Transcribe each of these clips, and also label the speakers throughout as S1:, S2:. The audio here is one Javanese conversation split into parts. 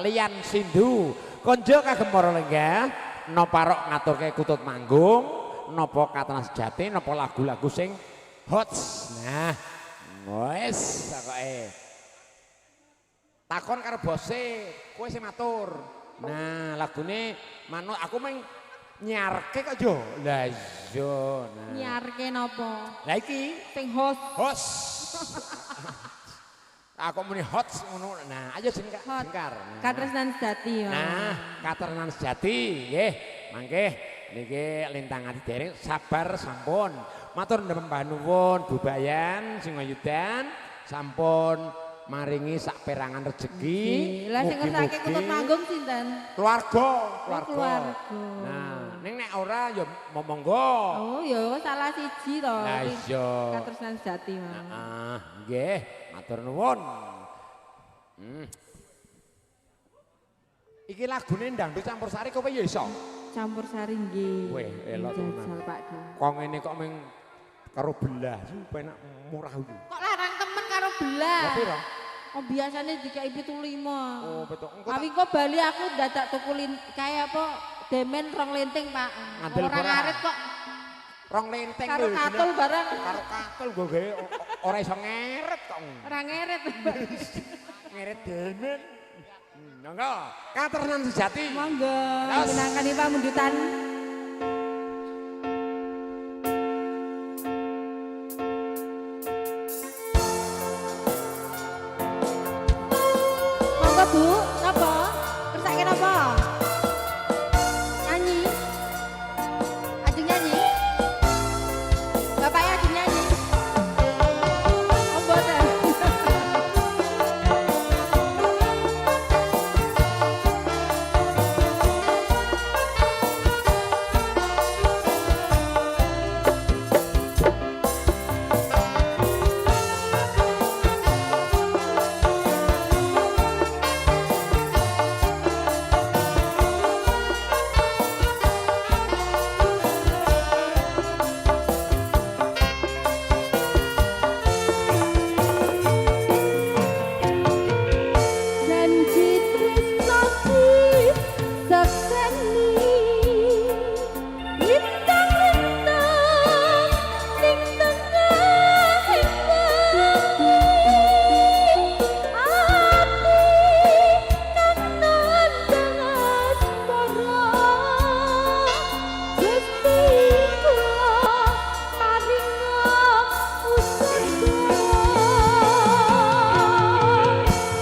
S1: Lian Sindu konjo kagem para lenggah napa rok ngaturke kutut manggung napa katana sejati napa lagu-lagu sing hot. Nah wis pokoke takon karo bose kowe sing matur. Nah lagune manut aku meng nyarke kok yo. Lah iya nah.
S2: Nyarke napa?
S1: Lah iki
S2: Sing host.
S1: host. Aku muni hot ngono. Nah, ayo jengkar. Nah.
S2: Katresnan sejati ya.
S1: Nah, katresnan sejati nggih. Mangke niki lintang ati dereng sabar sampun. Matur mbah nuwun Bubayan sing ayudan sampun maringi sak perangan rejeki.
S2: Lah sing ngersake kutut manggung sinten?
S1: Keluarga.
S2: Keluarga.
S1: Nah, ning nek ora ya monggo.
S2: Oh, ya salah siji to.
S1: Lah iya.
S2: Katresnan sejati mah.
S1: Heeh, nggih, matur nuwun. Iki lagune ndangdut campursari kowe ya iso?
S2: Campursari nggih.
S1: Weh, elok tenan.
S2: Jajal Pak Ki.
S1: Kok ngene kok meng karo belah, penak murah iki.
S2: Kok larang temen karo belah?
S1: Lah piro?
S2: Oh biasanya dikai 75.
S1: Oh, betul. Engko
S2: Tapi kok Bali aku dadak tukulin kayak apa? Demen rong lenting, Pak.
S1: Ngandel
S2: Orang
S1: barang.
S2: ngarit kok
S1: rong lenteng
S2: karo
S1: lho,
S2: katul
S1: Dina.
S2: barang.
S1: Karo katul go gawe ora iso ngeret kok.
S2: Ora ngeret.
S1: Ngeret demen. Monggo, katresnan sejati.
S2: Monggo,
S1: Terus.
S2: menangkani pamundutan. Monggo Bu, napa? Kersake napa? Nyanyi. Ajeng nyanyi. Bapaknya ajeng nyanyi. Oh, boten. Janji tresnati sekseni lintang-lintang ning tengahing bengi ati kang nandhang asmara Gusti kula paringa usada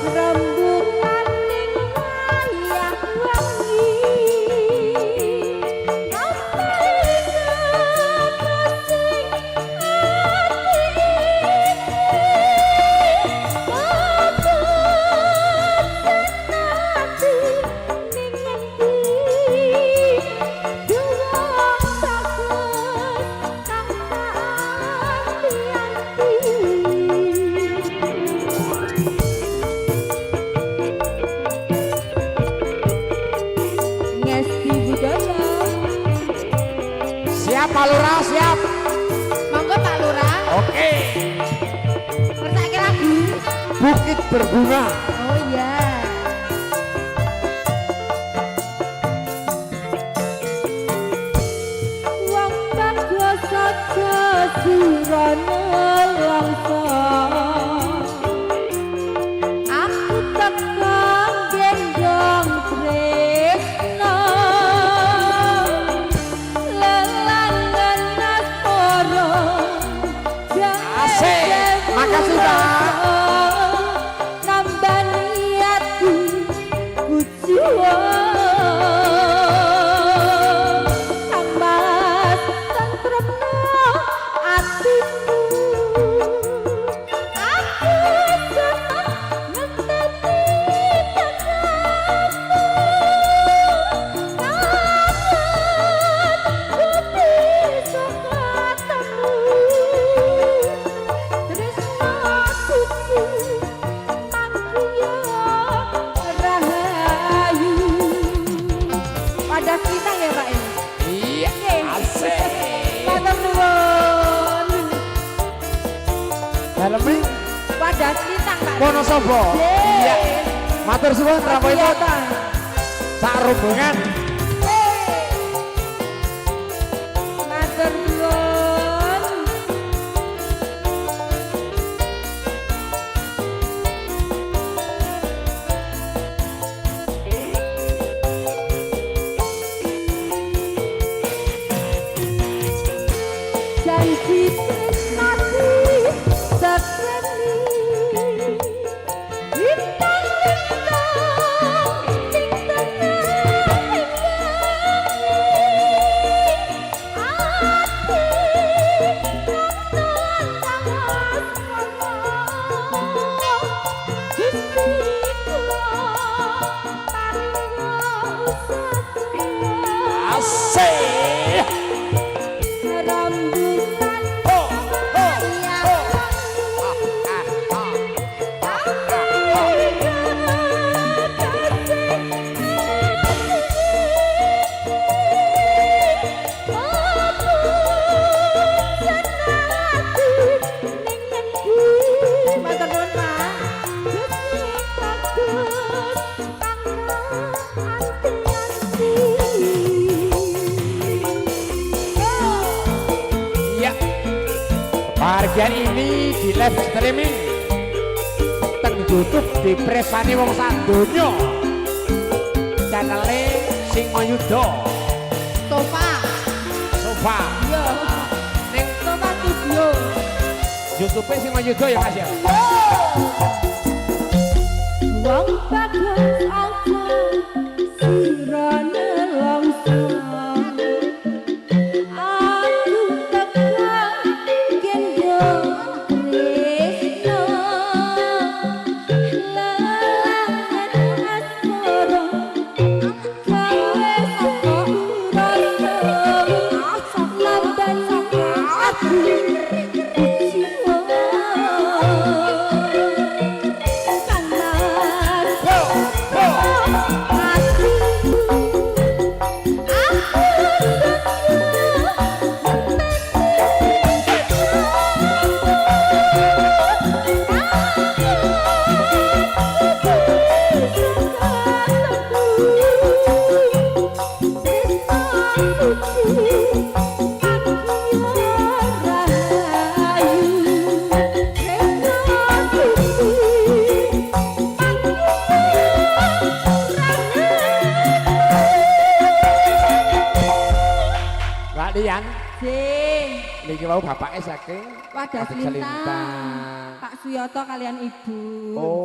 S2: rembutaning wayah wengi Ngesti budaya.
S1: Siap Pak Lurah, siap.
S2: Monggo Pak Lurah,
S1: Oke.
S2: ngersake lagu.
S1: Bukit berbunga.
S2: Oh iya. Wong bagus saja sirane langsa. Aku tekan gendong tresno. Lelangan asmara.
S1: Asik. Makasih, Pak.
S2: Nambah niatku kujiwa tambah tentremna atiku aku seneng ngenteni tanganmu kangen ku bisa ketemu tresno suci mangkiya rahayu pada kita ya Pak ya.
S1: Iya. Asik.
S2: Matur nuwun.
S1: Daleme
S2: Pada kita Pak.
S1: Wonosobo.
S2: Iya.
S1: Matur suwun rawuhipun. Sak rombongan.
S2: Matur nuwun. Janji tresnati sekeni bintang-bintang sing tenang ati nonton Gusti kula paringa usah
S1: Asih.
S2: rambutan
S1: Ya. Bagian ini di live streaming teng YouTube di presane wong sadonya. Channel Singayuda
S2: Sofa
S1: Sofa.
S2: yo
S1: Ning
S2: Sofa Studio
S1: YouTube Singayuda ya Mas ya.
S2: wong bagus aja sirane langsung aku tekan gendong Krisna lalangan asmara gawe rasa lamban aku jiwa
S1: Kalian
S2: Sing
S1: niki wau bapake saking
S2: Wadas
S1: Wadas
S2: Lintang Pak Suyoto kalian Ibu.
S1: Oh.